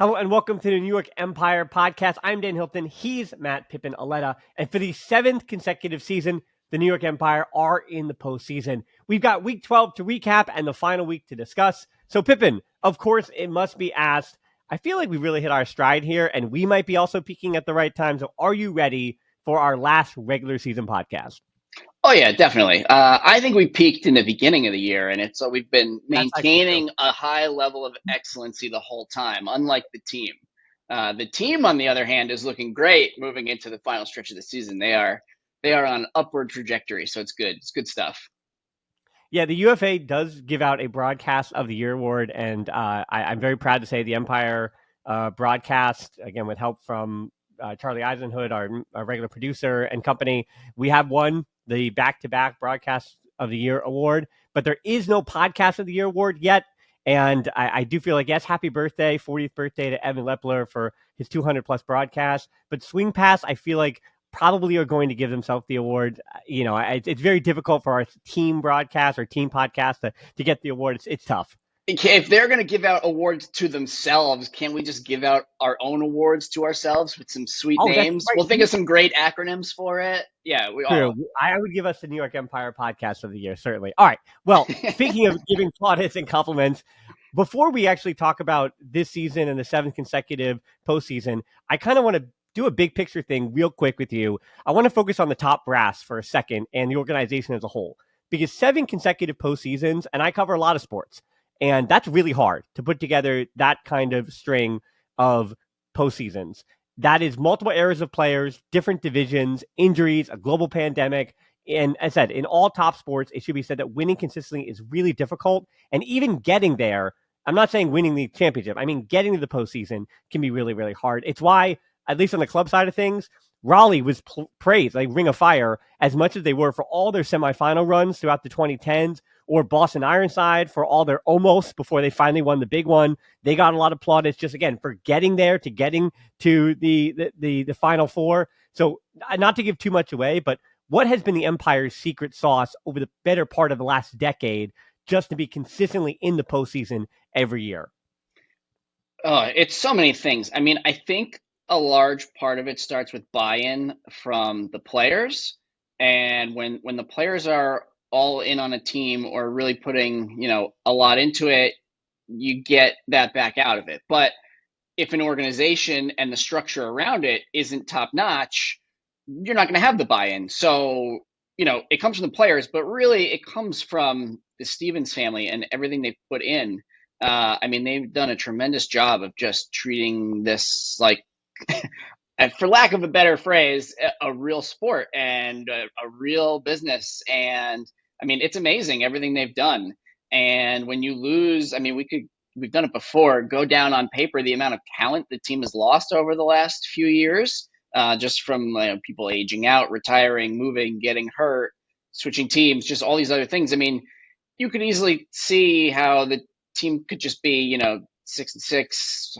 Hello and welcome to the New York Empire podcast. I'm Dan Hilton. He's Matt Pippin Auletta. And for the seventh consecutive season, the New York Empire are in the postseason. We've got week 12 to recap and the final week to discuss. So Pippin, of course, it must be asked. I feel like we really hit our stride here and we might be also peaking at the right time. So are you ready for our last regular season podcast? Oh yeah, definitely. I think we peaked in the beginning of the year, and we've been That's actually true. maintaining a high level of excellency the whole time. Unlike the team, on the other hand, is looking great moving into the final stretch of the season. They are on upward trajectory, so it's good. It's good stuff. Yeah, the UFA does give out a Broadcast of the Year award, and I'm very proud to say the Empire broadcast, again, with help from Charlie Eisenhood, our regular producer and company, we have won the back-to-back Broadcast of the Year award, but there is no Podcast of the Year award yet, and I do feel like, yes, happy birthday, 40th birthday to Evan Lepler for his 200-plus broadcasts, but Swing Pass, I feel like, probably are going to give themselves the award. You know, it's very difficult for our team broadcast or team podcast to get the award. It's tough. If they're going to give out awards to themselves, can we just give out our own awards to ourselves with some sweet Oh, that's names? right. We'll think of some great acronyms for it. Yeah, we True. all. I would give us the New York Empire podcast of the year, certainly. All right. Well, speaking of giving plaudits and compliments, before we actually talk about this season and the seventh consecutive postseason, I kind of want to do a big picture thing real quick with you. I want to focus on the top brass for a second and the organization as a whole, because 7 consecutive postseasons, and I cover a lot of sports, and that's really hard to put together that kind of string of postseasons. That is multiple areas of players, different divisions, injuries, a global pandemic. And as I said, in all top sports, it should be said that winning consistently is really difficult. And even getting there, I'm not saying winning the championship. I mean, getting to the postseason can be really, really hard. It's why, at least on the club side of things, Raleigh was praised, like Ring of Fire, as much as they were for all their semifinal runs throughout the 2010s, or Boston Ironside for all their almost before they finally won the big one. They got a lot of plaudits just, again, for getting there, to getting to the Final Four. So not to give too much away, but what has been the Empire's secret sauce over the better part of the last decade just to be consistently in the postseason every year? Oh, it's so many things. I mean, I think a large part of it starts with buy-in from the players. And when the players are all in on a team or really putting, a lot into it, you get that back out of it. But if an organization and the structure around it isn't top notch, you're not going to have the buy-in. So, it comes from the players, but really it comes from the Stevens family and everything they've put in. I mean, they've done a tremendous job of just treating this like, for lack of a better phrase, a real sport and a real business. And I mean, it's amazing everything they've done. And when you lose, I mean, we've done it before, go down on paper the amount of talent the team has lost over the last few years, just from people aging out, retiring, moving, getting hurt, switching teams, just all these other things. I mean, you could easily see how the team could just be, 6-6,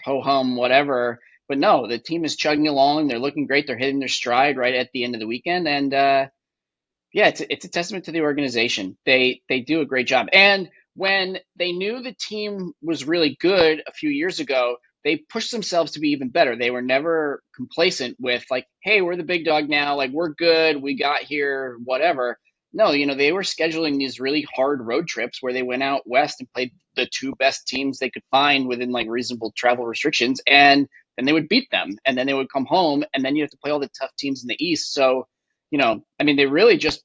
ho hum, whatever. But no, the team is chugging along. They're looking great. They're hitting their stride right at the end of the weekend, and yeah, it's a testament to the organization. They do a great job. And when they knew the team was really good a few years ago, they pushed themselves to be even better. They were never complacent with like, hey, we're the big dog now. Like, we're good. We got here, whatever. No, they were scheduling these really hard road trips where they went out west and played the 2 best teams they could find within like reasonable travel restrictions. And then they would beat them. And then they would come home. And then you have to play all the tough teams in the East. So, I mean, they really just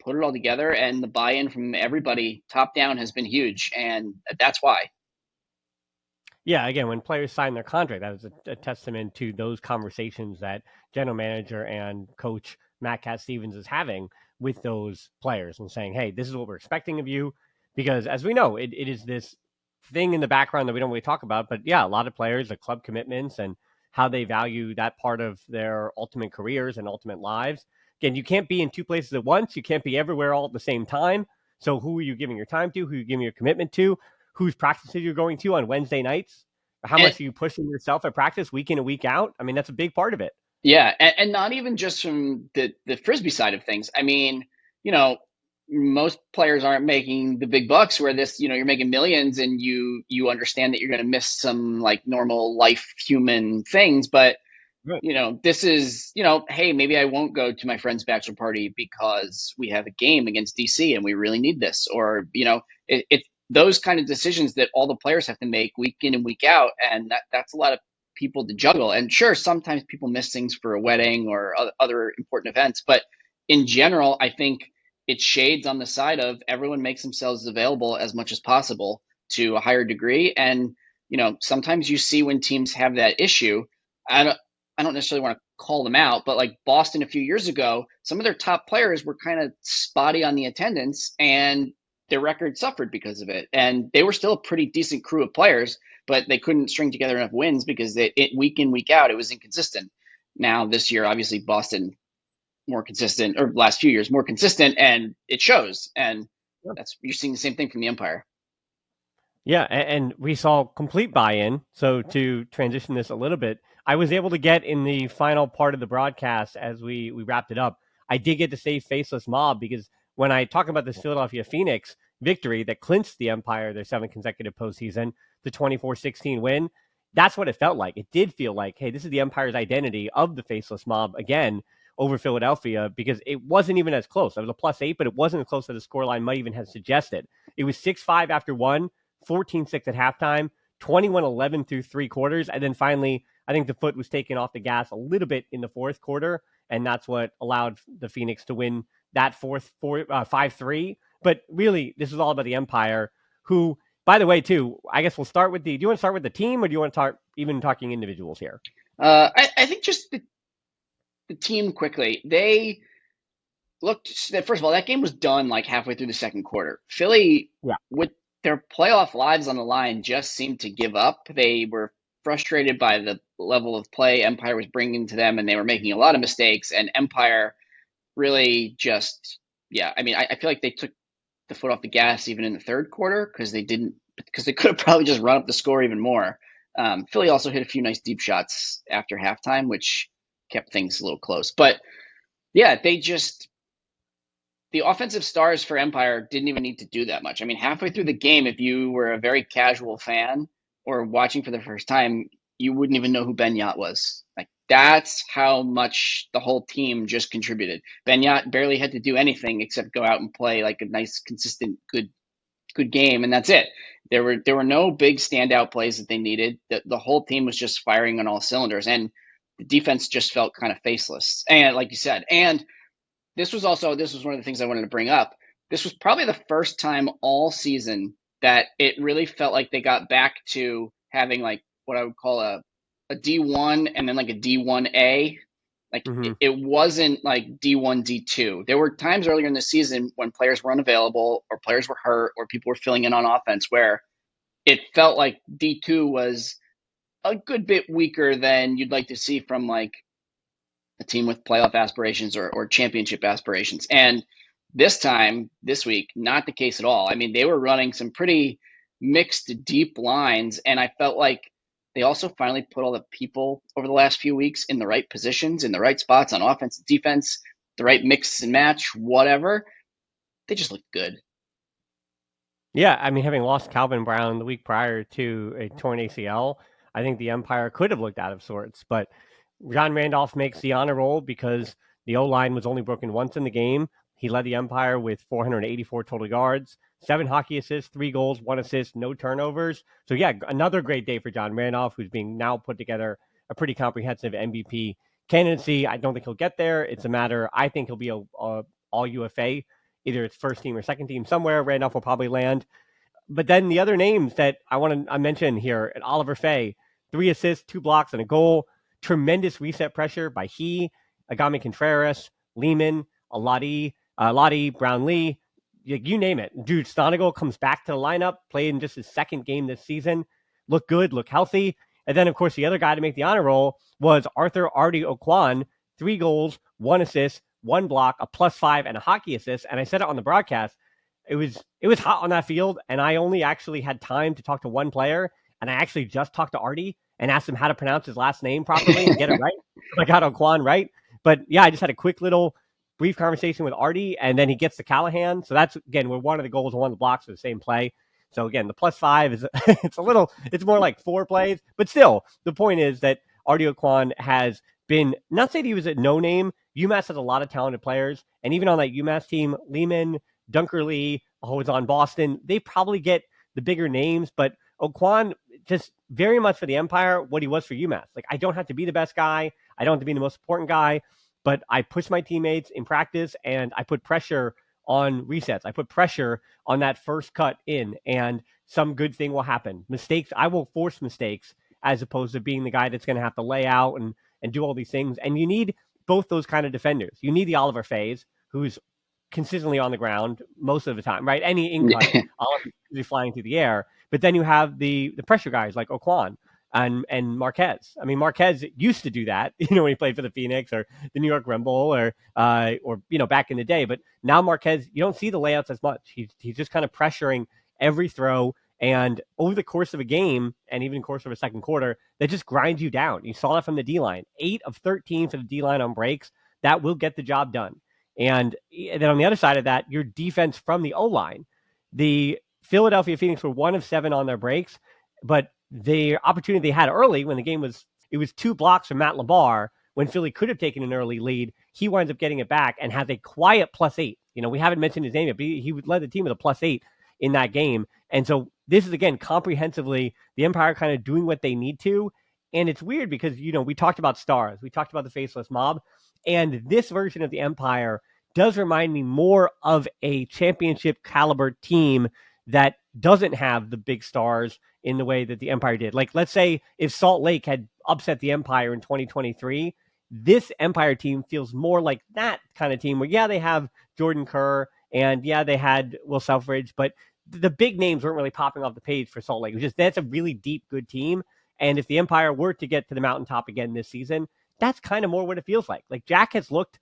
put it all together, and the buy-in from everybody top down has been huge, and that's why. Yeah, again, when players sign their contract, that is a testament to those conversations that general manager and coach Matt Cat Stevens is having with those players and saying, hey, this is what we're expecting of you. Because as we know, it is this thing in the background that we don't really talk about. But yeah, a lot of players, the club commitments and how they value that part of their ultimate careers and ultimate lives. Again, you can't be in 2 places at once. You can't be everywhere all at the same time. So who are you giving your time to? Who are you giving your commitment to? Whose practices you're going to on Wednesday nights? How And much are you pushing yourself at practice week in and week out? I mean, that's a big part of it. yeah, and not even just from the frisbee side of things. I mean, you know, most players aren't making the big bucks where this, you're making millions and you understand that you're going to miss some like normal life human things. But, Right. this is, hey, maybe I won't go to my friend's bachelor party because we have a game against DC and we really need this. Or, it's those kind of decisions that all the players have to make week in and week out. And that's a lot of people to juggle. And sure, sometimes people miss things for a wedding or other important events. But in general, I think it shades on the side of everyone makes themselves available as much as possible to a higher degree. And, sometimes you see when teams have that issue. I don't necessarily want to call them out, but like Boston a few years ago, some of their top players were kind of spotty on the attendance and their record suffered because of it. And they were still a pretty decent crew of players, but they couldn't string together enough wins because week in, week out, it was inconsistent. Now this year, obviously Boston more consistent, or last few years more consistent, and it shows. And you're seeing the same thing from the Empire. Yeah, and we saw complete buy-in. So to transition this a little bit, I was able to get in the final part of the broadcast as we wrapped it up. I did get to say Faceless Mob because when I talk about this Philadelphia Phoenix victory that clinched the Empire their 7th consecutive postseason, the 24-16 win, that's what it felt like. It did feel like, hey, this is the Empire's identity of the Faceless Mob again over Philadelphia, because it wasn't even as close. It was a +8, but it wasn't as close as the scoreline might even have suggested. It was 6-5 after one, 14-6 at halftime, 21-11 through 3 quarters. And then finally, I think the foot was taken off the gas a little bit in the 4th quarter. And that's what allowed the Phoenix to win that 5-3. But really, this is all about the Empire, who, by the way, too, I guess we'll start with do you want to start with the team, or do you want to start even talking individuals here? I think just the team quickly. They looked, first of all, that game was done like halfway through the 2nd quarter. Philly, with their playoff lives on the line, just seemed to give up. They were frustrated by the level of play Empire was bringing to them, and they were making a lot of mistakes. And Empire really just, I feel like they took the foot off the gas even in the 3rd quarter because they could have probably just run up the score even more. Philly also hit a few nice deep shots after halftime, which kept things a little close. But yeah, the offensive stars for Empire didn't even need to do that much. I mean, halfway through the game, if you were a very casual fan or watching for the first time, you wouldn't even know who Ben Yacht was. Like, that's how much the whole team just contributed. Ben Yacht barely had to do anything except go out and play like a nice, consistent, good game, and that's it. There were no big standout plays that they needed. The whole team was just firing on all cylinders, and the defense just felt kind of faceless. And like you said, and this was one of the things I wanted to bring up. This was probably the first time all season that it really felt like they got back to having like what I would call a D1 and then like a D1A. Like it wasn't like D1, D2. There were times earlier in the season when players were unavailable or players were hurt or people were filling in on offense where it felt like D2 was a good bit weaker than you'd like to see from like a team with playoff aspirations or championship aspirations. And this week, not the case at all. I mean, they were running some pretty mixed, deep lines, and I felt like they also finally put all the people over the last few weeks in the right positions, in the right spots on offense and defense, the right mix and match, whatever. They just looked good. Yeah, I mean, having lost Calvin Brown the week prior to a torn ACL, I think the Empire could have looked out of sorts. But John Randolph makes the honor roll because the O-line was only broken once in the game. He led the Empire with 484 total yards, 7 hockey assists, 3 goals, 1 assist, no turnovers. So yeah, another great day for John Randolph, who's being now put together a pretty comprehensive MVP candidacy. I don't think he'll get there. It's a matter, I think he'll be a all UFA, either it's first team or second team somewhere. Randolph will probably land. But then the other names that I want to mention here, Oliver Fay, 3 assists, 2 blocks, and a goal. Tremendous reset pressure by Agami Contreras, Lehman, Auletta, Brownlee, you name it. Dude, Stonigal comes back to the lineup, played in just his 2nd game this season, looked good, looked healthy. And then, of course, the other guy to make the honor roll was Arthur Artie Okwan, 3 goals, 1 assist, 1 block, a +5, and a hockey assist. And I said it on the broadcast, it was hot on that field, and I only actually had time to talk to one player, and I actually just talked to Artie and asked him how to pronounce his last name properly and get it right. I got Okwan right. But yeah, I just had a quick little brief conversation with Artie, and then he gets to Callahan. So that's, again, where one of the goals and one of the blocks for the same play. So again, the +5 is it's more like 4 plays, but still, the point is that Artie Oquan has been, not saying he was a no-name. UMass has a lot of talented players, and even on that UMass team, Lehman, Dunkerley, who was on Boston, they probably get the bigger names, but Oquan just very much for the Empire what he was for UMass. Like, I don't have to be the best guy. I don't have to be the most important guy, but I push my teammates in practice, and I put pressure on resets. I put pressure on that first cut in, and some good thing will happen. Mistakes, I will force mistakes as opposed to being the guy that's going to have to lay out and do all these things. And you need both those kind of defenders. You need the Oliver Fays, who's consistently on the ground most of the time, right? Any in-cut, Oliver is flying through the air. But then you have the pressure guys like Oquan and Marquez. I mean, Marquez used to do that, when he played for the Phoenix or the New York Red Bull or back in the day. But now Marquez, you don't see the layouts as much. He's just kind of pressuring every throw. And over the course of a game, and even the course of a second quarter, that just grinds you down. You saw that from the D-line. 8 of 13 for the D-line on breaks. That will get the job done. And then on the other side of that, your defense from the O-line. The Philadelphia Phoenix were 1 of 7 on their breaks, but the opportunity they had early when the game was 2 blocks from Matt LeBar when Philly could have taken an early lead. He winds up getting it back and has a quiet +8. We haven't mentioned his name yet, but he led the team with a +8 in that game. And so this is, again, comprehensively the Empire kind of doing what they need to. And it's weird because, we talked about stars. We talked about the faceless mob. And this version of the Empire does remind me more of a championship caliber team that doesn't have the big stars in the way that the Empire did. Like, let's say if Salt Lake had upset the Empire in 2023, this Empire team feels more like that kind of team where, they have Jordan Kerr and they had Will Selfridge, but the big names weren't really popping off the page for Salt Lake. It was just, that's a really deep, good team. And if the Empire were to get to the mountaintop again this season, that's kind of more what it feels like. Like, Jack has looked,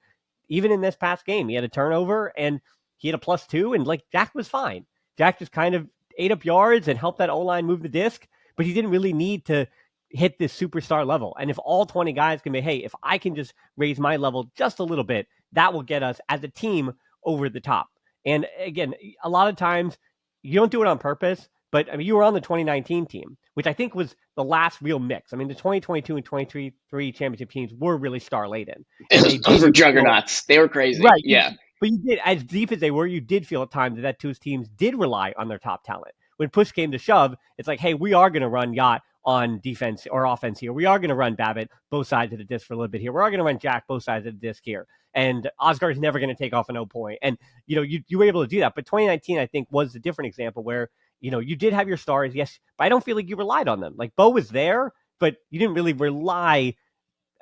even in this past game, he had a turnover and he had a +2, and like, Jack was fine. Jack just kind of ate up yards and helped that O-line move the disc, but he didn't really need to hit this superstar level. And if all 20 guys can be, hey, if I can just raise my level just a little bit, that will get us as a team over the top. And again, a lot of times you don't do it on purpose, but I mean, you were on the 2019 team, which I think was the last real mix. I mean, the 2022 and 2023 championship teams were really star-laden. Those were juggernauts. They were crazy. Right. Yeah. But you did, as deep as they were, you did feel at times that two teams did rely on their top talent. When push came to shove, it's like, hey, we are going to run Yacht on defense or offense here. We are going to run Babbitt both sides of the disc for a little bit here. We're going to run Jack both sides of the disc here. And Oscar is never going to take off an 0 point. And, you were able to do that. But 2019, I think, was a different example where, you did have your stars, yes, but I don't feel like you relied on them. Like, Bo was there, but you didn't really rely.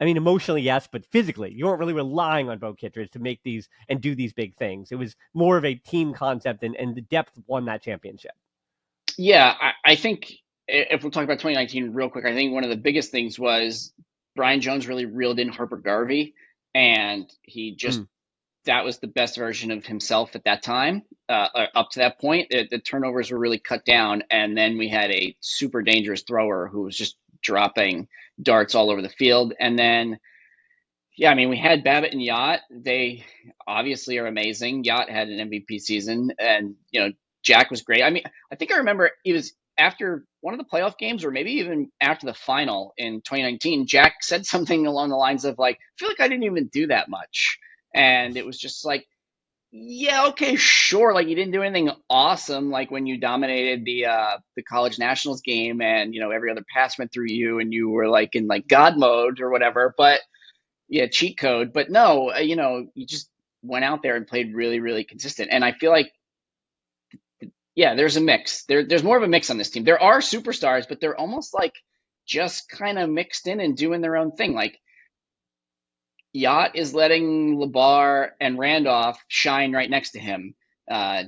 I mean, emotionally, yes, but physically, you weren't really relying on Bo Kittredge to make these and do these big things. It was more of a team concept, and the depth won that championship. Yeah, I think if we're talking about 2019 real quick, I think one of the biggest things was Brian Jones really reeled in Harper Garvey, and he just that was the best version of himself at that time. Up to that point, the turnovers were really cut down, and then we had a super dangerous thrower who was just dropping darts all over the field. And then, I mean, we had Babbitt and Yacht. They obviously are amazing. Yacht had an MVP season, and Jack was great. I mean, I think I remember it was after one of the playoff games, or maybe even after the final in 2019, Jack said something along the lines of like, I feel like I didn't even do that much. And it was just like, yeah, okay, sure. Like, you didn't do anything awesome, like when you dominated the college nationals game, and every other pass went through you, and you were like in like God mode or whatever. But yeah, cheat code. But no, you just went out there and played really, really consistent. And I feel like, there's a mix. There's more of a mix on this team. There are superstars, but they're almost like just kind of mixed in and doing their own thing. Like, Yacht is letting LeBar and Randolph shine right next to him.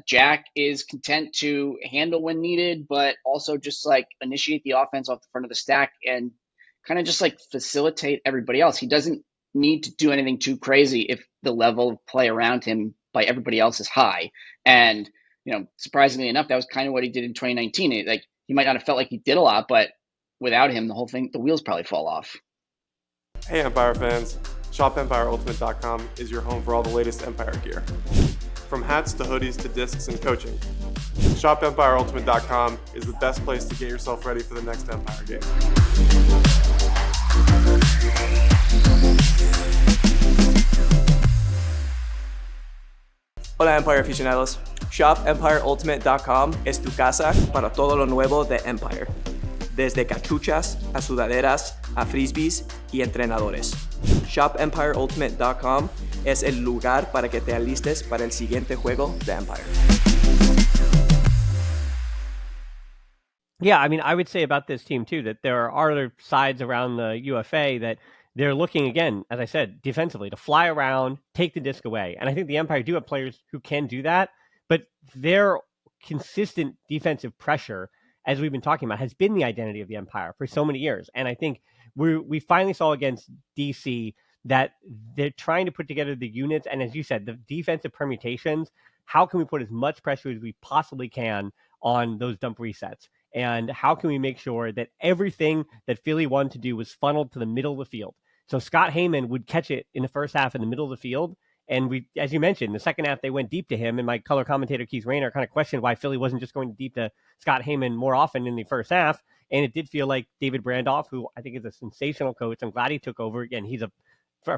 Jack is content to handle when needed, but also just like initiate the offense off the front of the stack and kind of just like facilitate everybody else. He doesn't need to do anything too crazy if the level of play around him by everybody else is high. And, surprisingly enough, that was kind of what he did in 2019. Like, he might not have felt like he did a lot, but without him, the wheels probably fall off. Hey Empire fans, ShopEmpireUltimate.com is your home for all the latest Empire gear. From hats to hoodies to discs and coaching, ShopEmpireUltimate.com is the best place to get yourself ready for the next Empire game. Hola Empire aficionados, ShopEmpireUltimate.com es tu casa para todo lo nuevo de Empire, desde cachuchas a sudaderas a frisbees y entrenadores. ShopEmpireUltimate.com es el lugar para que te alistes para el siguiente juego de Empire. Yeah, I mean, I would say about this team too that there are other sides around the UFA that they're looking, again, as I said, defensively to fly around, take the disc away. And I think the Empire do have players who can do that, but their consistent defensive pressure, as we've been talking about, has been the identity of the Empire for so many years. And I think we finally saw against DC that they're trying to put together the units. And as you said, the defensive permutations, how can we put as much pressure as we possibly can on those dump resets? And how can we make sure that everything that Philly wanted to do was funneled to the middle of the field? So Scott Heyman would catch it in the first half in the middle of the field. And we, as you mentioned, in the second half, they went deep to him. And my color commentator, Keith Rayner, kind of questioned why Philly wasn't just going deep to Scott Heyman more often in the first half. And it did feel like David Brandoff, who I think is a sensational coach, I'm glad he took over. Again, he's a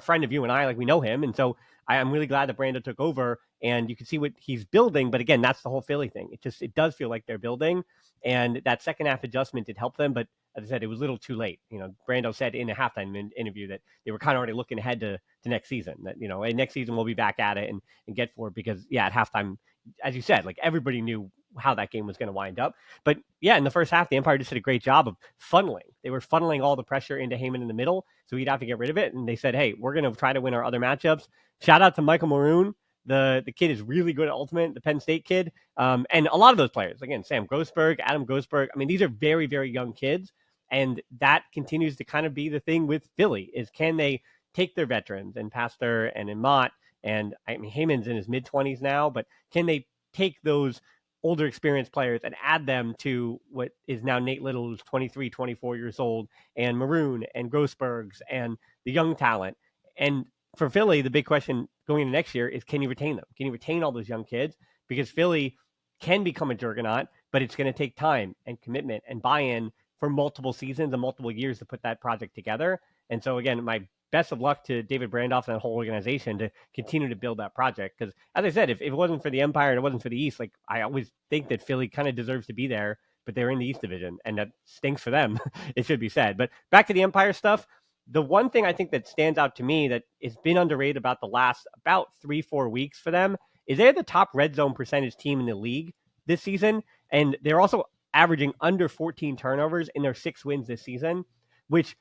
friend of you and I, like we know him. And so I'm really glad that Brando took over and you can see what he's building. But again, that's the whole Philly thing. It does feel like they're building. And that second half adjustment did help them. But as I said, it was a little too late. You know, Brando said in a halftime interview that they were kind of already looking ahead to next season. That, you know, and next season we'll be back at it and get for it because, yeah, at halftime, as you said, like everybody knew how that game was going to wind up. But yeah, in the first half, the Empire just did a great job of funneling. They were funneling all the pressure into Heyman in the middle, so he'd have to get rid of it. And they said, hey, we're going to try to win our other matchups. Shout out to Michael Maroon. The kid is really good at Ultimate, the Penn State kid. And a lot of those players, again, Sam Grossberg, Adam Grossberg, I mean, these are very, very young kids. And that continues to kind of be the thing with Philly is can they take their veterans and Pastor and Imot, and I mean, Heyman's in his mid-20s now, but can they take those older experienced players and add them to what is now Nate Little, who's 23, 24 years old, and Maroon and Grossbergs and the young talent. And for Philly, the big question going into next year is, can you retain them? Can you retain all those young kids? Because Philly can become a juggernaut, but it's going to take time and commitment and buy-in for multiple seasons and multiple years to put that project together. And so again, my best of luck to David Brandoff and that whole organization to continue to build that project. Because as I said, if it wasn't for the Empire and it wasn't for the East, like I always think that Philly kind of deserves to be there, but they're in the East Division and that stinks for them, it should be said. But back to the Empire stuff, the one thing I think that stands out to me that has been underrated about the last about 3-4 weeks for them is they're the top red zone percentage team in the league this season. And they're also averaging under 14 turnovers in their 6 wins this season, which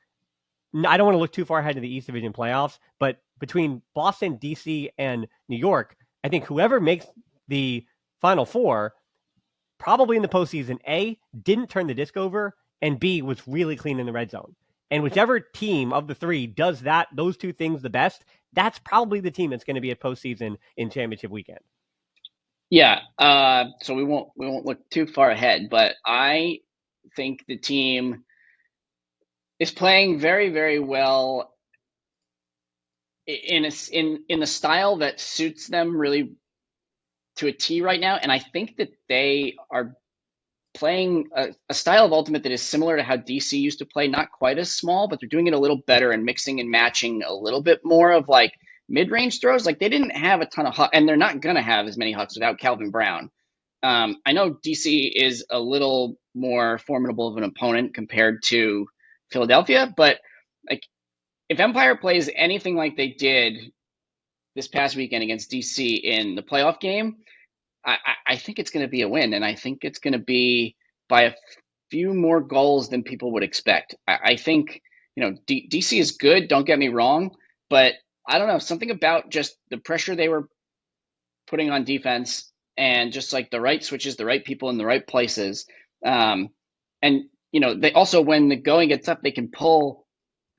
I don't want to look too far ahead of the East Division playoffs, but between Boston, DC, and New York, I think whoever makes the Final Four, probably in the postseason, A, didn't turn the disc over, and B, was really clean in the red zone. And whichever team of the three does that, those two things the best, that's probably the team that's going to be at postseason in championship weekend. Yeah, so we won't look too far ahead, but I think the team is playing very, very well in the style that suits them really to a T right now, and I think that they are playing a style of Ultimate that is similar to how DC used to play, not quite as small, but they're doing it a little better and mixing and matching a little bit more of like mid-range throws. Like they didn't have a ton of and they're not going to have as many hucks without Calvin Brown. I know DC is a little more formidable of an opponent compared to Philadelphia, but like if Empire plays anything like they did this past weekend against DC in the playoff game, I think it's going to be a win, and I think it's going to be by a few more goals than people would expect. I think, you know, DC is good, don't get me wrong, but I don't know, something about just the pressure they were putting on defense and just like the right switches, the right people in the right places. And, you know, they also, when the going gets up, they can pull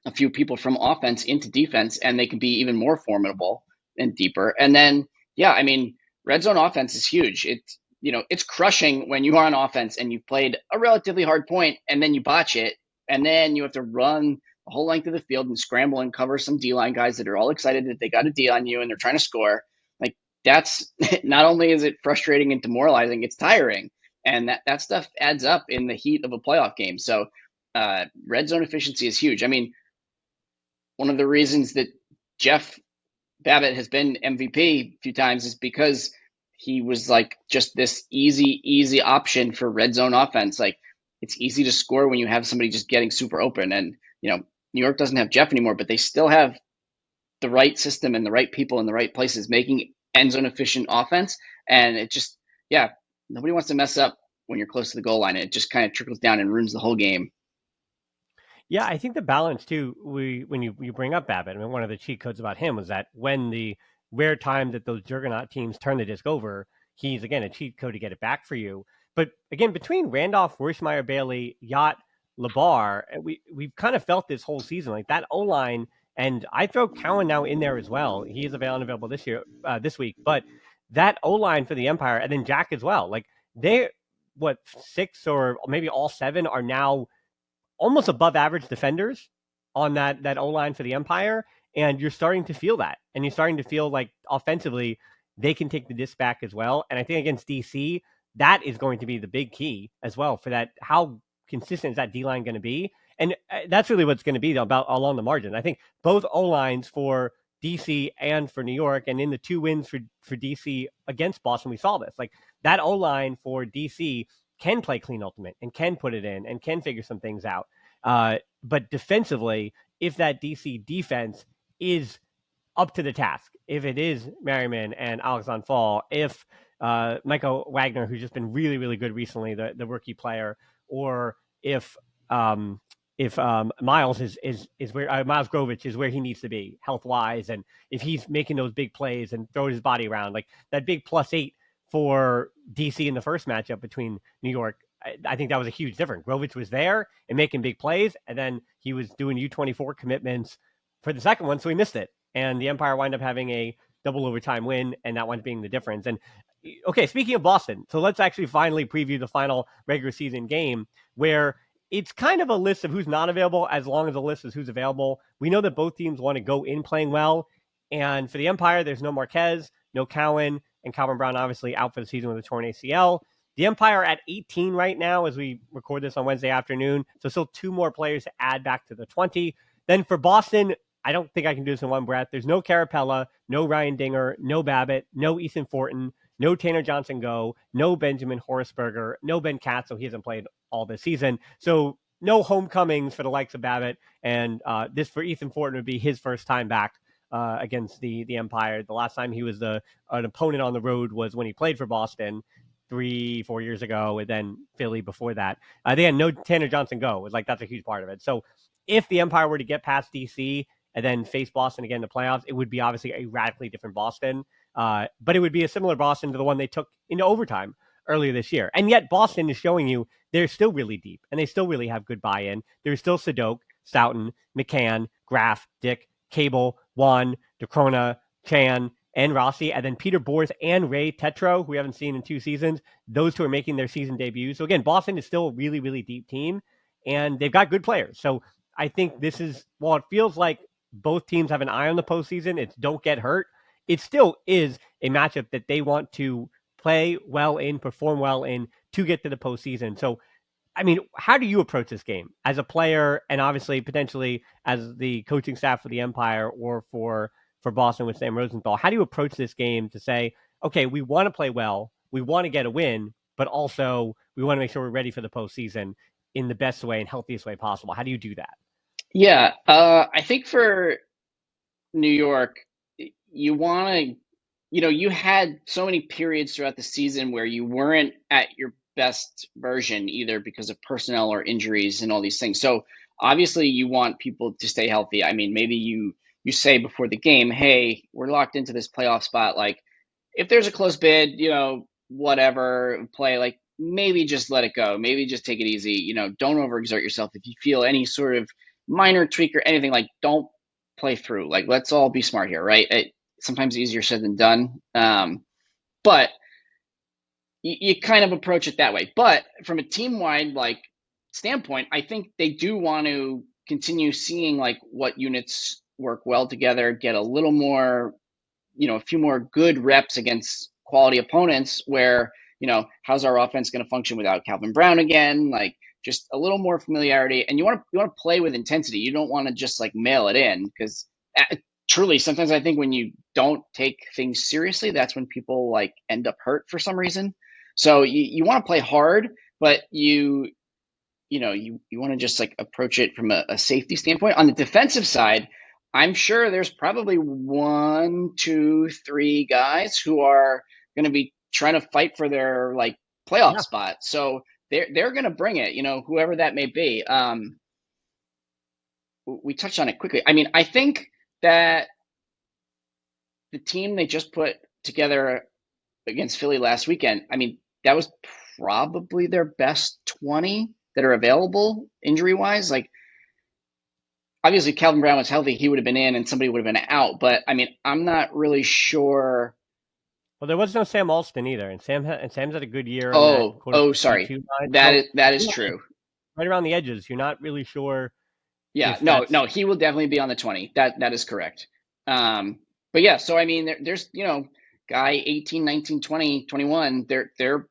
a few people from offense into defense and they can be even more formidable and deeper. And then, yeah, I mean, red zone offense is huge. It's, you know, it's crushing when you are on offense and you've played a relatively hard point and then you botch it and then you have to run the whole length of the field and scramble and cover some D-line guys that are all excited that they got a D on you and they're trying to score. Like, that's not only is it frustrating and demoralizing, it's tiring. And that stuff adds up in the heat of a playoff game. So red zone efficiency is huge. I mean, one of the reasons that Jeff Babbitt has been MVP a few times is because he was like just this easy option for red zone offense. Like, it's easy to score when you have somebody just getting super open. And, New York doesn't have Jeff anymore, but they still have the right system and the right people in the right places making end zone efficient offense. And it just, nobody wants to mess up when you're close to the goal line. It just kind of trickles down and ruins the whole game. Yeah, I think the balance too, when you bring up Babbitt, I mean, one of the cheat codes about him was that when the rare time that those juggernaut teams turn the disc over, he's, again, a cheat code to get it back for you. But again, between Randolph, Royschmeyer, Bailey, Yacht, Labar, we've kind of felt this whole season, like that O-line, and I throw Cowan now in there as well. He is available this week, but that O-line for the Empire, and then Jack as well, like what, 6 or maybe all 7 are now almost above average defenders on that O-line for the Empire. And you're starting to feel that. And you're starting to feel like offensively, they can take the disc back as well. And I think against DC, that is going to be the big key as well for that. How consistent is that D-line going to be? And that's really what's going to be about along the margin. I think both O-lines for DC and for New York, and in the 2 wins for DC against Boston, we saw this. Like, that O-line for DC can play clean ultimate and can put it in and can figure some things out. But defensively, if that DC defense is up to the task, if it is Merriman and Alexander Fall, if Michael Wagner, who's just been really, really good recently, the rookie player, or if Miles is where Miles Grovich is where he needs to be health wise, and if he's making those big plays and throwing his body around, like that big +8 for DC in the first matchup between New York, I think that was a huge difference. Grovich was there and making big plays, and then he was doing U24 commitments for the second one, so he missed it. And the Empire wound up having a double overtime win, and that one being the difference. And okay, speaking of Boston, so let's actually finally preview the final regular season game, where it's kind of a list of who's not available as long as the list is who's available. We know that both teams want to go in playing well, and for the Empire, there's no Marquez, no Cowan, and Calvin Brown obviously out for the season with a torn ACL. The Empire at 18 right now as we record this on Wednesday afternoon. So still 2 more players to add back to the 20. Then for Boston, I don't think I can do this in one breath. There's no Carapella, no Ryan Dinger, no Babbitt, no Ethan Fortin, no Tanner Johnson-Go, no Benjamin Horaceberger, no Ben Katz, so he hasn't played all this season. So no homecomings for the likes of Babbitt. And this for Ethan Fortin would be his first time back against the Empire. The last time he was an opponent on the road was when he played for Boston 3-4 years ago, and then Philly before that. They had no Tanner Johnson-Go. Like, that's a huge part of it. So if the Empire were to get past DC and then face Boston again in the playoffs, it would be obviously a radically different Boston. But it would be a similar Boston to the one they took into overtime earlier this year. And yet Boston is showing you they're still really deep, and they still really have good buy-in. There's still Sadok, Stoughton, McCann, Graff, Dick, Cable, Juan, DeCrona, Chan, and Rossi, and then Peter Boers and Ray Tetro, who we haven't seen in 2 seasons. Those 2 are making their season debuts. So again, Boston is still a really, really deep team, and they've got good players. So I think this is, while it feels like both teams have an eye on the postseason, it's don't get hurt, it still is a matchup that they want to play well in, perform well in, to get to the postseason. So, I mean, how do you approach this game as a player, and obviously potentially as the coaching staff for the Empire or for Boston with Sam Rosenthal? How do you approach this game to say, okay, we want to play well, we want to get a win, but also we want to make sure we're ready for the postseason in the best way and healthiest way possible? How do you do that? Yeah, I think for New York, you want to, you had so many periods throughout the season where you weren't at your best version, either because of personnel or injuries and all these things. So obviously you want people to stay healthy. I mean, maybe you say before the game, hey, we're locked into this playoff spot. Like, if there's a close bid, whatever, play, like, maybe just let it go. Maybe just take it easy. Don't overexert yourself. If you feel any sort of minor tweak or anything, like, don't play through. Like, let's all be smart here, right? Sometimes easier said than done. But you kind of approach it that way. But from a team-wide, like, standpoint, I think they do want to continue seeing like what units work well together, get a little more, a few more good reps against quality opponents where, how's our offense going to function without Calvin Brown again? Like just a little more familiarity, and you want to play with intensity. You don't want to just like mail it in, because truly sometimes I think when you don't take things seriously, that's when people like end up hurt for some reason. So you want to play hard, but you want to just like approach it from a safety standpoint. On the defensive side, I'm sure there's probably 1, 2, 3 guys who are going to be trying to fight for their like playoff spot. So they're going to bring it, whoever that may be. We touched on it quickly. I mean, I think that the team they just put together against Philly last weekend, I mean, that was probably their best 20 that are available injury-wise. Like, obviously, Calvin Brown was healthy, he would have been in and somebody would have been out. But, I mean, I'm not really sure. Well, there was no Sam Alston either, and Sam's had a good year. Sorry. That is true. Right around the edges, you're not really sure. Yeah, no, he will definitely be on the 20. That is correct. But yeah, so I mean, there's guy 18, 19, 20, 21. They're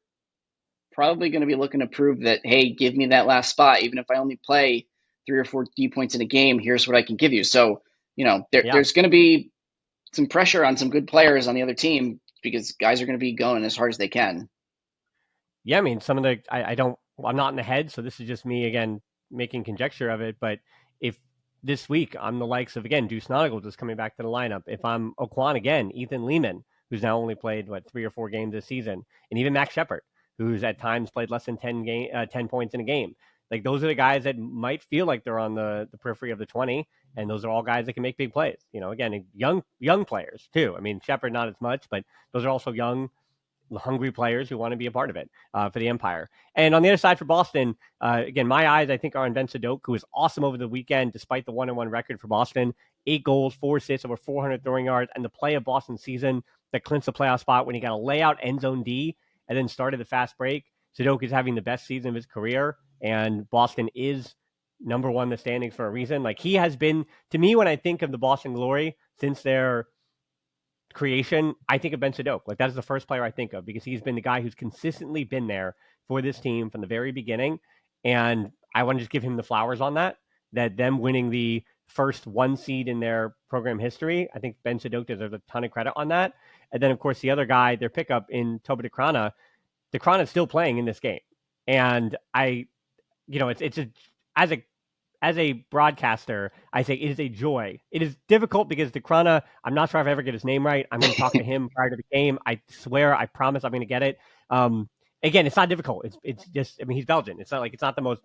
probably going to be looking to prove that, hey, give me that last spot, even if I only play 3 or 4 D points in a game. Here's what I can give you. So there's going to be some pressure on some good players on the other team, because guys are going to be going as hard as they can. Yeah, I mean, some of the I'm not in the head, so this is just me again making conjecture of it. But if this week I'm the likes of, again, Deuce Nautical just coming back to the lineup, if I'm Oquan again, Ethan Lehman, who's now only played 3 or 4 games this season, and even Max Shepard, who's at times played less than 10 points in a game. Like, those are the guys that might feel like they're on the periphery of the 20, and those are all guys that can make big plays. Again, young players too. I mean, Shepard not as much, but those are also young, hungry players who want to be a part of it for the Empire. And on the other side for Boston, again, my eyes, I think, are on Ben Sadok, who was awesome over the weekend, despite the 1-1 record for Boston. 8 goals, 4 assists, over 400 throwing yards, and the play of Boston's season that clinched the playoff spot when he got a layout end zone D and then started the fast break. Sadok is having the best season of his career, and Boston is number 1 in the standings for a reason. Like, he has been, to me, when I think of the Boston Glory since their creation, I think of Ben Sadok. Like, that is the first player I think of, because he's been the guy who's consistently been there for this team from the very beginning. And I want to just give him the flowers on that them winning the first 1 seed in their program history. I think Ben Sadok deserves a ton of credit on that. And then, of course, the other guy, their pickup in Toba DeCrana. DeCrana is still playing in this game. And as a broadcaster, I say it is a joy. It is difficult because DeCrana, I'm not sure if I ever get his name right. I'm going to talk to him prior to the game. I swear, I promise I'm going to get it. Again, it's not difficult. It's just, I mean, he's Belgian. It's not like, it's not the most,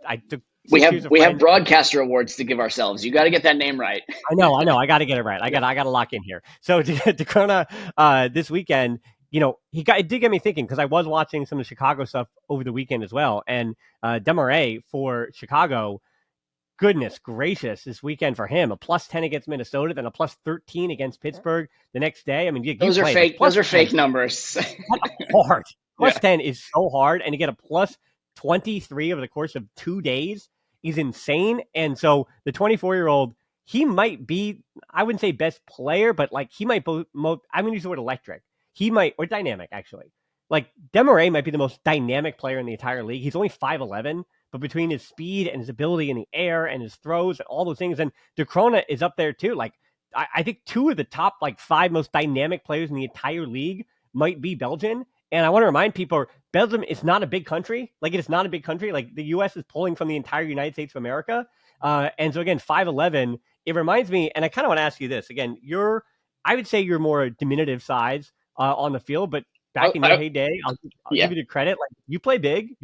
we have broadcaster awards to give ourselves. You got to get that name right. I know. I got to get it right. I got to lock in here. So DeCrana, this weekend, it did get me thinking, because I was watching some of the Chicago stuff over the weekend as well. And Dameron for Chicago, goodness gracious, this weekend for him, a +10 against Minnesota, then a +13 against Pittsburgh the next day. I mean, those are fake. Those are fake numbers. That's hard. +10 is so hard, and to get a +23 over the course of 2 days is insane. And so the 24-year-old, he might be, I wouldn't say best player, but like he might I'm going to use the word electric. He might, or dynamic actually. Like, Dameron might be the most dynamic player in the entire league. He's only 5'11", but between his speed and his ability in the air and his throws and all those things, and DeCrona is up there too. Like, I think 2 of the top 5 most dynamic players in the entire league might be Belgian. And I want to remind people, Belgium is not a big country. Like, it is not a big country. Like, the U.S. is pulling from the entire United States of America. And so again, 5'11", it reminds me, and I kind of want to ask you this again. I would say you're more diminutive size on the field, but back in your heyday, I'll give you the credit. Like, you played big.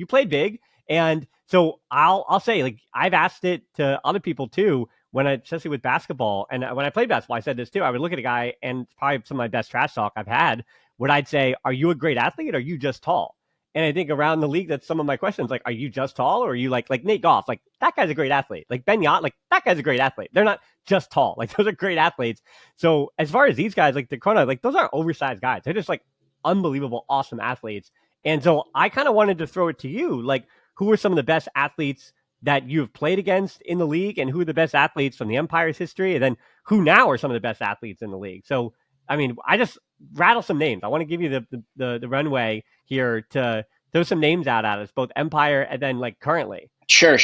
And so I'll say, like, I've asked it to other people too, especially with basketball. And when I played basketball, I said this too. I would look at a guy, and it's probably some of my best trash talk I've had, would I'd say, are you a great athlete or are you just tall? And I think around the league, that's some of my questions. Like, are you just tall, or are you like Nate Goff? Like, that guy's a great athlete. Like Ben Yacht, like that guy's a great athlete. They're not just tall. Like, those are great athletes. So as far as these guys, like DeCrona, like those aren't oversized guys. They're just like unbelievable, awesome athletes. And so I kind of wanted to throw it to you. Like, who are some of the best athletes that you've played against in the league and who are the best athletes from the Empire's history, and then who now are some of the best athletes in the league. So, I mean, I just rattle some names. I want to give you the runway here to throw some names out at us, both Empire and then like currently. Sure.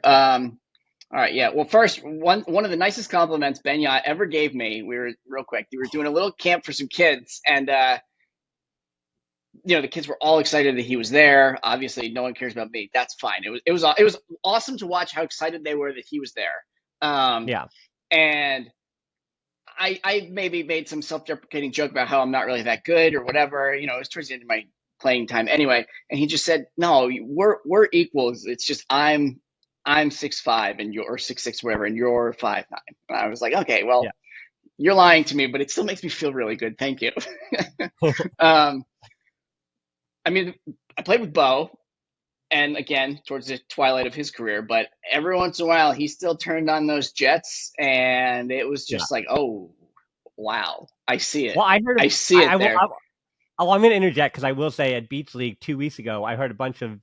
All right, yeah. Well, first, one of the nicest compliments Ben Yacht ever gave me, we were doing a little camp for some kids, and the kids were all excited that he was there. Obviously, no one cares about me. That's fine. It was awesome to watch how excited they were that he was there. Yeah. And I maybe made some self-deprecating joke about how I'm not really that good or whatever. It was towards the end of my playing time anyway. And he just said, "No, we're equals. It's just I'm 6'5" and you're 6'6", whatever, and you're 5'9". And I was like, okay, well, Yeah. You're lying to me, but it still makes me feel really good. Thank you. I mean, I played with Bo, and again, towards the twilight of his career, but every once in a while, he still turned on those jets, and it was just like, oh, wow, I see it. Well, I heard. I see it there. I'm going to interject because I will say at Beach League 2 weeks ago, I heard a bunch of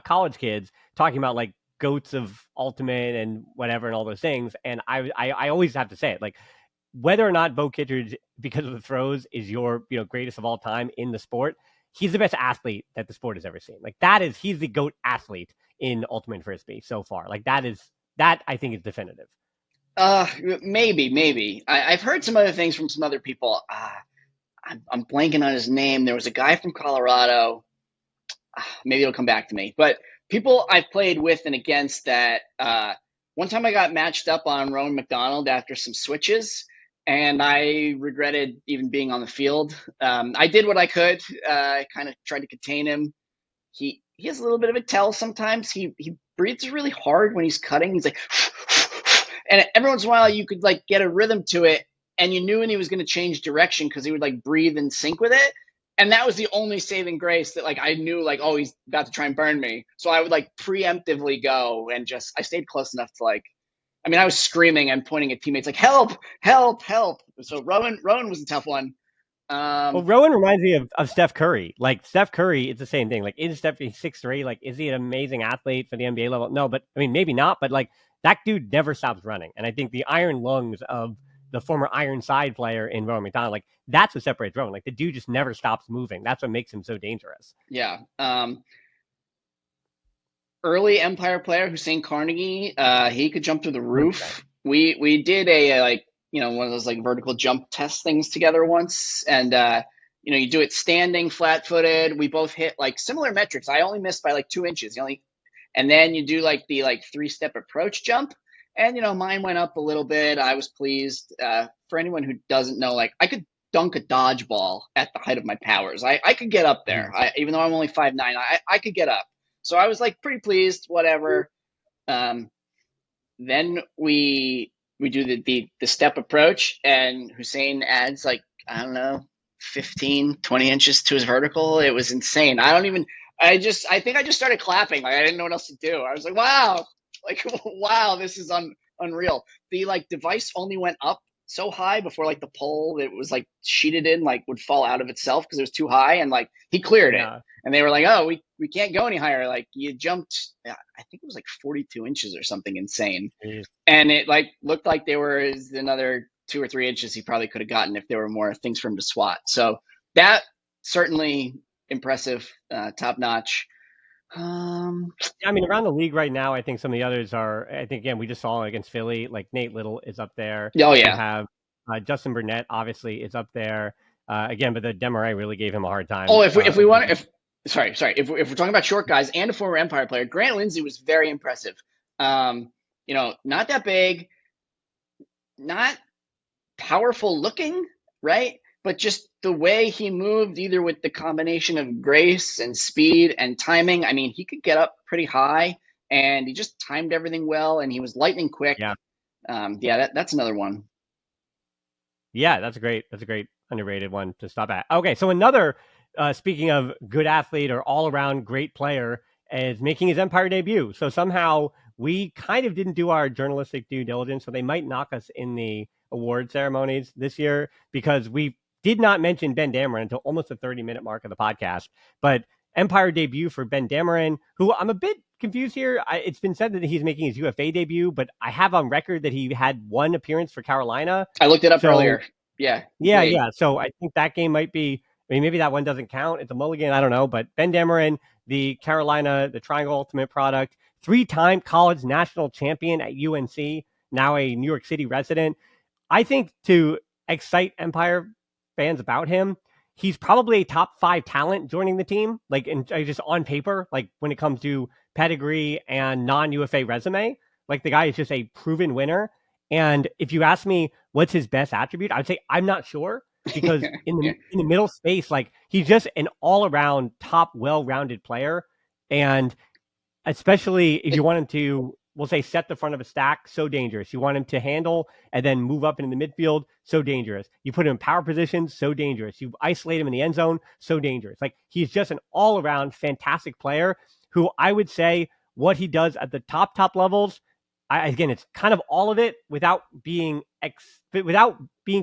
college kids talking about like goats of Ultimate and whatever and all those things, and I always have to say it, like whether or not Bo Kittredge, because of the throws, is your greatest of all time in the sport. He's the best athlete that the sport has ever seen. Like he's the GOAT athlete in Ultimate Frisbee so far. Like that I think is definitive. Maybe. I've heard some other things from some other people. I'm blanking on his name. There was a guy from Colorado. Maybe it'll come back to me. But people I've played with and against that. One time I got matched up on Rowan McDonald after some switches, and I regretted even being on the field. I did what I could. I kind of tried to contain him. He has a little bit of a tell sometimes. He breathes really hard when he's cutting. He's like, and every once in a while you could like get a rhythm to it, and you knew when he was going to change direction because he would like breathe in sync with it. And that was the only saving grace that like I knew like, oh, he's about to try and burn me. So I would like preemptively go and I stayed close enough to like, I mean, I was screaming and pointing at teammates like, help. So Rowan was a tough one. Well, Rowan reminds me of Steph Curry. Like Steph Curry, it's the same thing. Like is Steph 6'3"? Like is he an amazing athlete for the NBA level? No, but I mean maybe not. But like that dude never stops running. And I think the iron lungs of the former Ironside player in Rowan McDonald, like that's what separates Rowan. Like the dude just never stops moving. That's what makes him so dangerous. Yeah. Early Empire player Hussein Carnegie, he could jump through the roof. We did a like one of those like vertical jump test things together once, and you do it standing, flat-footed. We both hit like similar metrics. I only missed by like 2 inches. And then you do like the 3-step approach jump. And, mine went up a little bit. I was pleased. For anyone who doesn't know, like I could dunk a dodgeball at the height of my powers. I could get up there. Even though I'm only 5'9", I could get up. So I was like pretty pleased, whatever. Then we do the step approach, and Hussein adds like, I don't know, 15, 20 inches to his vertical. It was insane. I think I just started clapping. Like I didn't know what else to do. I was like, wow. Like, wow, this is unreal. The like device only went up so high before like the pole that was like sheeted in like would fall out of itself because it was too high, and like he cleared it. And they were like, oh, we can't go any higher. Like you jumped, I think it was like 42 inches or something insane. And it like looked like there was another 2 or 3 inches he probably could have gotten if there were more things for him to swat. So that certainly impressive, top notch. I mean, around the league right now, I think some of the others are. I think again, we just saw against Philly, like Nate Little is up there. Oh yeah, we have Justin Burnett obviously is up there again, but the Dameron really gave him a hard time. Oh, if we're talking about short guys and a former Empire player, Grant Lindsay was very impressive. Not that big, not powerful looking, right? But just the way he moved, either with the combination of grace and speed and timing, I mean, he could get up pretty high, and he just timed everything well, and he was lightning quick. Yeah. That's another one. Yeah, that's a great underrated one to stop at. Okay, so another, speaking of good athlete or all-around great player, is making his Empire debut. So somehow we kind of didn't do our journalistic due diligence, so they might knock us in the award ceremonies this year because we did not mention Ben Dameron until almost the 30-minute mark of the podcast. But Empire debut for Ben Dameron, who I'm a bit confused here. It's been said that he's making his UFA debut, but I have on record that he had one appearance for Carolina. I looked it up earlier. Yeah. Yeah. So I think that game might be, I mean, maybe that one doesn't count. It's a mulligan. I don't know. But Ben Dameron, the Carolina, the Triangle Ultimate product, 3-time college national champion at UNC, now a New York City resident. I think to excite Empire fans about him, he's probably a top 5 talent joining the team, like just on paper, like when it comes to pedigree and non-UFA resume. Like the guy is just a proven winner. And if you ask me what's his best attribute, I would say I'm not sure, because in the middle space, like he's just an all-around top, well-rounded player. And especially if you want him to, we'll say, set the front of a stack, so dangerous. You want him to handle and then move up into the midfield, so dangerous. You put him in power positions, so dangerous. You isolate him in the end zone, so dangerous. Like he's just an all-around fantastic player who I would say what he does at the top levels, again, it's kind of all of it without being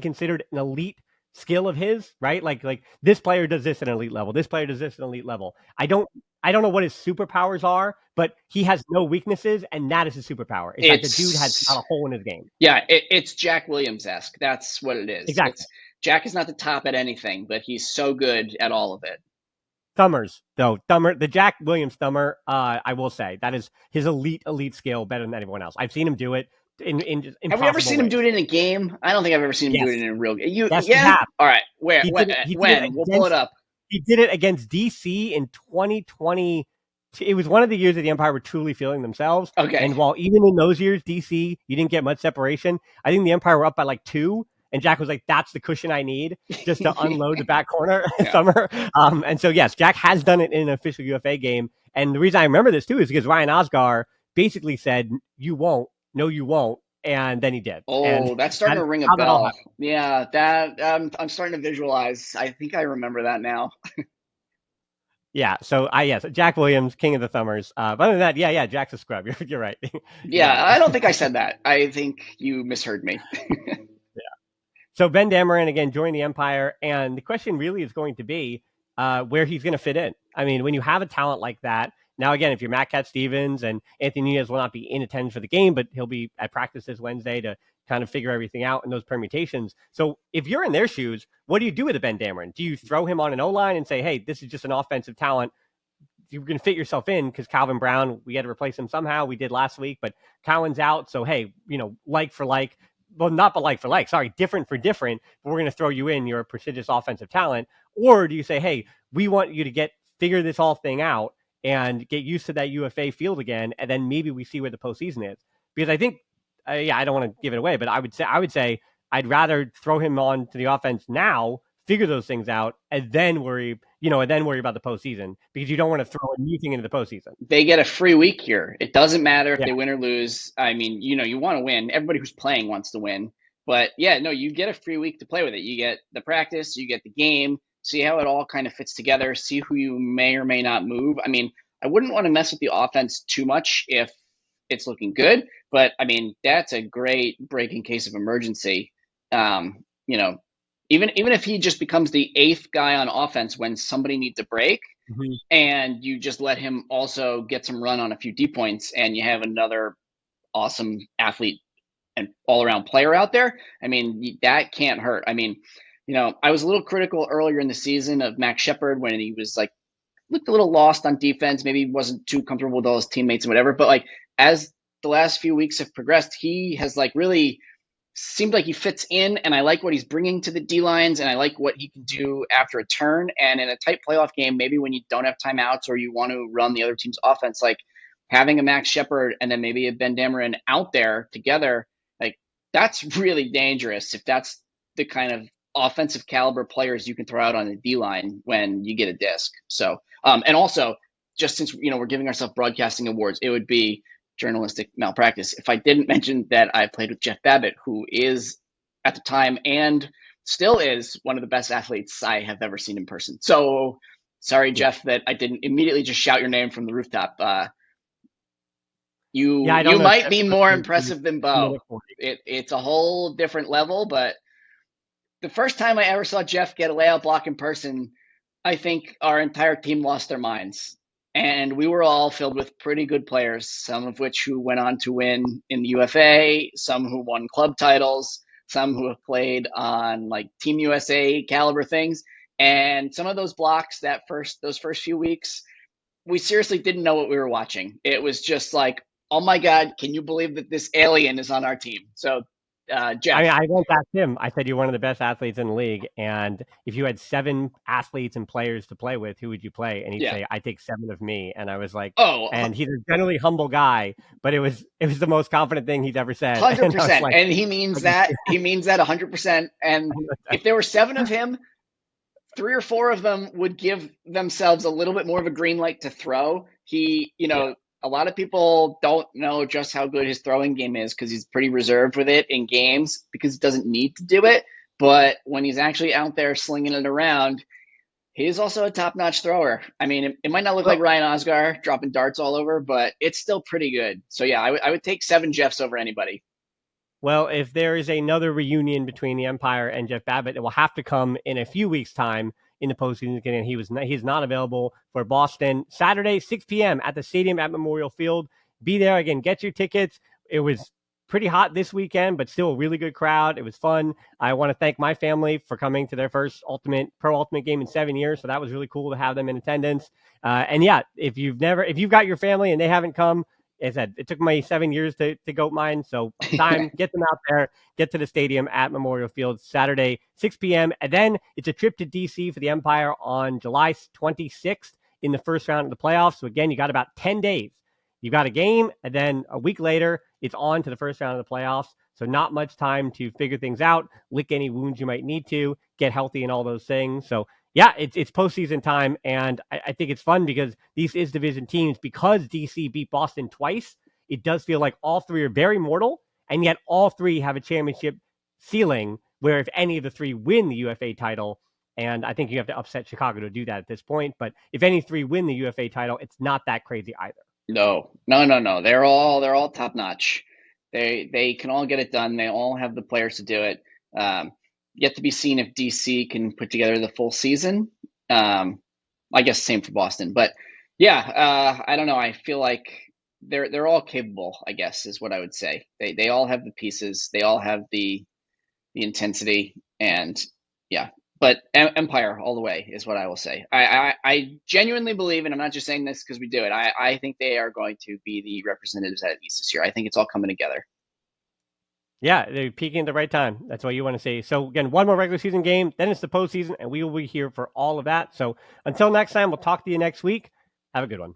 considered an elite skill of his, right? Like this player does this at an elite level. This player does this at an elite level. I don't know what his superpowers are, but he has no weaknesses, and that is his superpower. It's like the dude has not a hole in his game. Yeah, it's Jack Williams-esque. That's what it is. Exactly. Jack is not the top at anything, but he's so good at all of it. Thumbers, though. The Jack Williams thumber, I will say, that is his elite skill, better than anyone else. I've seen him do it in Have we ever seen him do it in a game? I don't think I've ever seen him do it in a real game. Yes, you have. All right. When? We'll pull it up. He did it against DC in 2020. It was one of the years that the Empire were truly feeling themselves. Okay. And while even in those years, DC, you didn't get much separation. I think the Empire were up by like 2. And Jack was like, that's the cushion I need just to unload the back corner summer. And so, yes, Jack has done it in an official UFA game. And the reason I remember this, too, is because Ryan Osgar basically said, you won't. No, you won't. And then he did. Oh, and that's starting to ring a bell. Yeah, that I'm starting to visualize. I think I remember that now. Yeah, so Jack Williams, king of the thumbers. But other than that, yeah, Jack's a scrub. You're right. Yeah, I don't think I said that. I think you misheard me. So Ben Dameron, again, joined the Empire, and the question really is going to be where he's going to fit in. I mean, when you have a talent like that, now, again, if you're Matt Cat Stevens, and Anthony Nunez will not be in attendance for the game, but he'll be at practice this Wednesday to kind of figure everything out in those permutations. So if you're in their shoes, what do you do with a Ben Dameron? Do you throw him on an O-line and say, hey, this is just an offensive talent? You're going to fit yourself in because Calvin Brown, we had to replace him somehow. We did last week, but Cowan's out. So, hey, like for like, well, not but like for like, sorry, different for different, but we're going to throw you in, you're a prestigious offensive talent. Or do you say, hey, we want you to figure this whole thing out and get used to that UFA field again, and then maybe we see where the postseason is? Because I think, I don't want to give it away, but I would say I'd rather throw him on to the offense now, figure those things out, and then worry about the postseason, because you don't want to throw a new thing into the postseason. They get a free week here. It doesn't matter if they win or lose. I mean, you want to win. Everybody who's playing wants to win. But yeah, no, you get a free week to play with it. You get the practice, you get the game, see how it all kind of fits together, see who you may or may not move. I mean, I wouldn't want to mess with the offense too much if it's looking good, but I mean, that's a great break in case of emergency. Even if he just becomes the 8th guy on offense when somebody needs a break, and you just let him also get some run on a few D points, and you have another awesome athlete and all-around player out there, I mean, that can't hurt. I mean, I was a little critical earlier in the season of Max Shepard when he was like, looked a little lost on defense, maybe wasn't too comfortable with all his teammates and whatever. But like, as the last few weeks have progressed, he has like really seemed like he fits in, and I like what he's bringing to the D-lines, and I like what he can do after a turn. And in a tight playoff game, maybe when you don't have timeouts or you want to run the other team's offense, like having a Max Shepard and then maybe a Ben Dameron out there together, like that's really dangerous if that's the kind of offensive caliber players you can throw out on the D-line when you get a disc. So, and also, just since, we're giving ourselves broadcasting awards, it would be journalistic malpractice if I didn't mention that I played with Jeff Babbitt, who is at the time and still is one of the best athletes I have ever seen in person. So sorry, Jeff, that I didn't immediately just shout your name from the rooftop. You might be more impressive than Bo. It's a whole different level, but the first time I ever saw Jeff get a layout block in person, I think our entire team lost their minds. And we were all filled with pretty good players, some of which who went on to win in the UFA, some who won club titles, some who have played on like Team USA caliber things. And some of those blocks those first few weeks, we seriously didn't know what we were watching. It was just like, oh my God, can you believe that this alien is on our team? So, Jeff. I mean, I once asked him, I said, you're one of the best athletes in the league. And if you had 7 athletes and players to play with, who would you play? And he'd say, I take 7 of me. And I was like, oh, and he's a generally humble guy, but it was the most confident thing he's ever said. 100%. Like, and he means that. He means that 100%. And if there were 7 of him, 3 or 4 of them would give themselves a little bit more of a green light to throw. A lot of people don't know just how good his throwing game is because he's pretty reserved with it in games because he doesn't need to do it. But when he's actually out there slinging it around, he is also a top-notch thrower. I mean, it might not look like Ryan Osgar dropping darts all over, but it's still pretty good. So, yeah, I would take 7 Jeffs over anybody. Well, if there is another reunion between the Empire and Jeff Babbitt, it will have to come in a few weeks' time in the postseason. Again, he's not available for Boston. Saturday, 6 p.m. at the stadium at Memorial Field. Be there. Again, get your tickets. It was pretty hot this weekend, but still a really good crowd. It was fun. I want to thank my family for coming to their first Pro Ultimate game in 7 years. So that was really cool to have them in attendance. And yeah, if you've got your family and they haven't come, as I said, it took me 7 years to goat mine. So time, get them out there, get to the stadium at Memorial Field Saturday, 6 p.m. And then it's a trip to DC for the Empire on July 26th in the first round of the playoffs. So again, you got about 10 days. You got a game, and then a week later, it's on to the first round of the playoffs. So not much time to figure things out, lick any wounds you might need to, get healthy and all those things. So yeah, it's postseason time, and I think it's fun because these is division teams. Because DC beat Boston twice, it does feel like all 3 are very mortal, and yet all 3 have a championship ceiling where if any of the 3 win the UFA title, and I think you have to upset Chicago to do that at this point, but if any 3 win the UFA title, it's not that crazy either. No. They're all top notch. They can all get it done. They all have the players to do it. Yet to be seen if DC can put together the full season. I guess same for Boston, but yeah, I don't know. I feel like they're all capable, I guess is what I would say. They all have the pieces. They all have the intensity, and yeah. But Empire all the way is what I will say. I genuinely believe, and I'm not just saying this because we do it, I think they are going to be the representatives at East this year. I think it's all coming together. Yeah, they're peaking at the right time. That's what you want to see. So again, one more regular season game, then it's the postseason, and we will be here for all of that. So until next time, we'll talk to you next week. Have a good one.